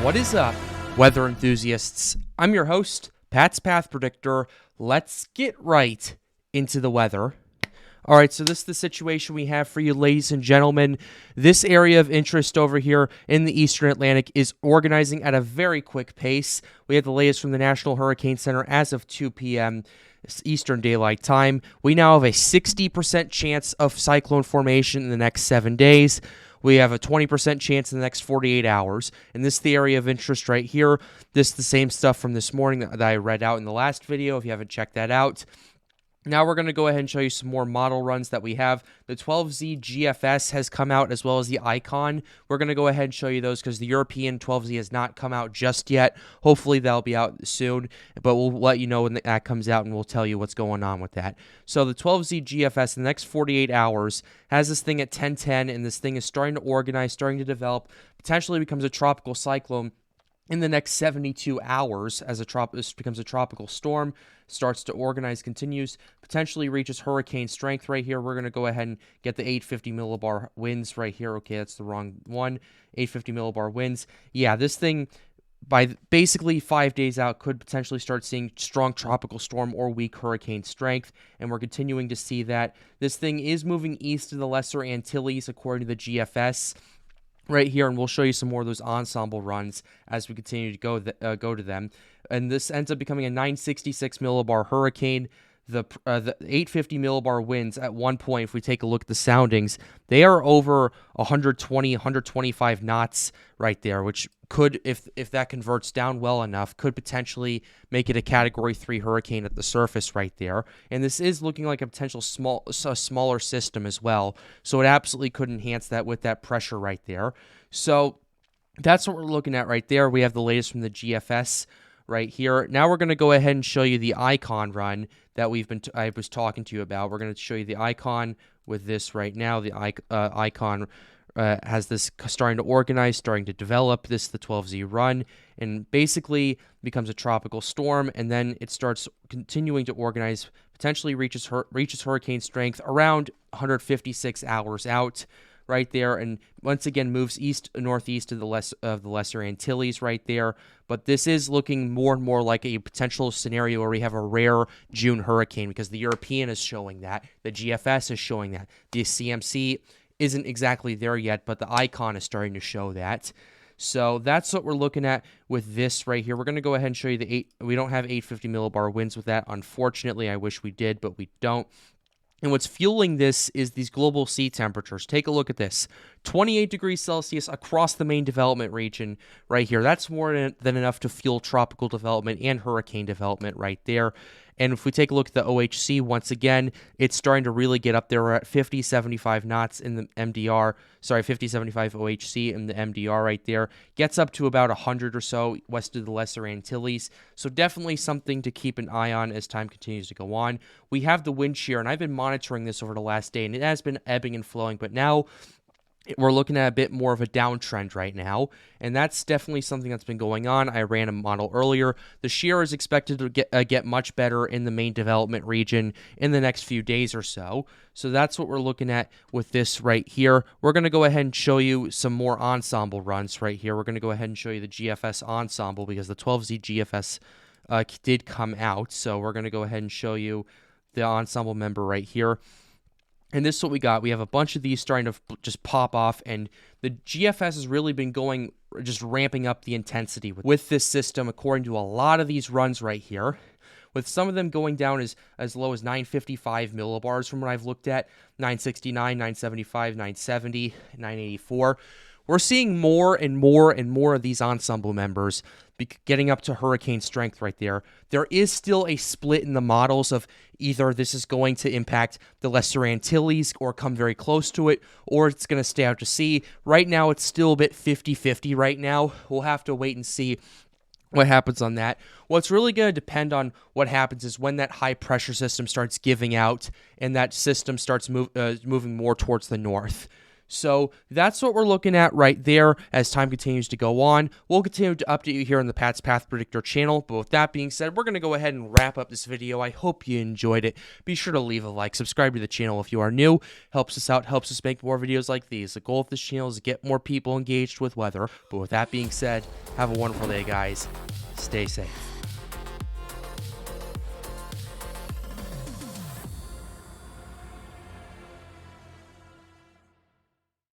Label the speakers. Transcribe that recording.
Speaker 1: What is up, weather enthusiasts? I'm your host, Pat's Path Predictor. Let's get right into the weather. All right, so this is the situation we have for you, ladies and gentlemen. This area of interest over here in the Eastern Atlantic is organizing at a very quick pace. We have the latest from the National Hurricane Center as of 2 p.m. Eastern Daylight Time. We now have a 60% chance of cyclone formation in the next 7 days. We have a 20% chance in the next 48 hours. And this is the area of interest right here. This is the same stuff from this morning that I read out in the last video, if you haven't checked that out. Now we're going to go ahead and show you some more model runs that we have. The 12Z GFS has come out, as well as the Icon. We're going to go ahead and show you those because the European 12Z has not come out just yet. Hopefully that'll be out soon, but we'll let you know when that comes out and we'll tell you what's going on with that. So the 12Z GFS in the next 48 hours has this thing at 1010, and this thing is starting to organize, starting to develop, potentially becomes a tropical cyclone in the next 72 hours as this becomes a tropical storm, starts to organize, continues, potentially reaches hurricane strength right here. We're going to go ahead and get the 850 millibar winds right here. Okay, that's the wrong one. 850 millibar winds. Yeah, this thing, by basically 5 days out, could potentially start seeing strong tropical storm or weak hurricane strength, and we're continuing to see that. This thing is moving east to the Lesser Antilles, according to the GFS. Right here, and we'll show you some more of those ensemble runs as we continue to go to them. And this ends up becoming a 966 millibar hurricane. The 850 millibar winds at one point, if we take a look at the soundings, they are over 120, 125 knots right there, which could, if that converts down well enough, could potentially make it a Category 3 hurricane at the surface right there. And this is looking like a potential smaller system as well, so it absolutely could enhance that with that pressure right there. So that's what we're looking at right there. We have the latest from the GFS right here. Now we're going to go ahead and show you the Icon run that I was talking to you about. We're going to show you the Icon with this right now. The Icon has this starting to organize, starting to develop. This is the 12Z run, and basically becomes a tropical storm, and then it starts continuing to organize, potentially reaches hurricane strength around 156 hours out right there, and once again moves northeast of the Lesser Antilles right there. But this is looking more and more like a potential scenario where we have a rare June hurricane, because the European is showing that, the GFS is showing that, the CMC isn't exactly there yet, but the Icon is starting to show that. So that's what we're looking at with this right here. We're going to go ahead and show you we don't have 850 millibar winds with that, unfortunately. I wish we did, but we don't. And what's fueling this is these global sea temperatures. Take a look at this. 28 degrees Celsius across the main development region right here. That's more than enough to fuel tropical development and hurricane development right there. And if we take a look at the OHC, once again, it's starting to really get up there. We're at 50, 75 knots in the MDR. Sorry, 50, 75 OHC in the MDR right there. Gets up to about 100 or so west of the Lesser Antilles. So definitely something to keep an eye on as time continues to go on. We have the wind shear, and I've been monitoring this over the last day, and it has been ebbing and flowing, but now we're looking at a bit more of a downtrend right now, and that's definitely something that's been going on. I ran a model earlier. The shear is expected to get much better in the main development region in the next few days or so. So that's what we're looking at with this right here. We're going to go ahead and show you some more ensemble runs right here. We're going to go ahead and show you the GFS ensemble, because the 12Z GFS did come out. So we're going to go ahead and show you the ensemble member right here. And this is what we got. We have a bunch of these starting to just pop off, and the GFS has really been just ramping up the intensity with this system, according to a lot of these runs right here, with some of them going down as low as 955 millibars from what I've looked at, 969, 975, 970, 984. We're seeing more and more and more of these ensemble members getting up to hurricane strength right there. There is still a split in the models of either this is going to impact the Lesser Antilles or come very close to it, or it's going to stay out to sea. Right now, it's still a bit 50-50 right now. We'll have to wait and see what happens on that. What's really going to depend on what happens is when that high pressure system starts giving out and that system starts moving more towards the north. So that's what we're looking at right there as time continues to go on. We'll continue to update you here on the Pat's Path Predictor channel. But with that being said, we're going to go ahead and wrap up this video. I hope you enjoyed it. Be sure to leave a like, subscribe to the channel if you are new. Helps us out, helps us make more videos like these. The goal of this channel is to get more people engaged with weather. But with that being said, have a wonderful day, guys. Stay safe.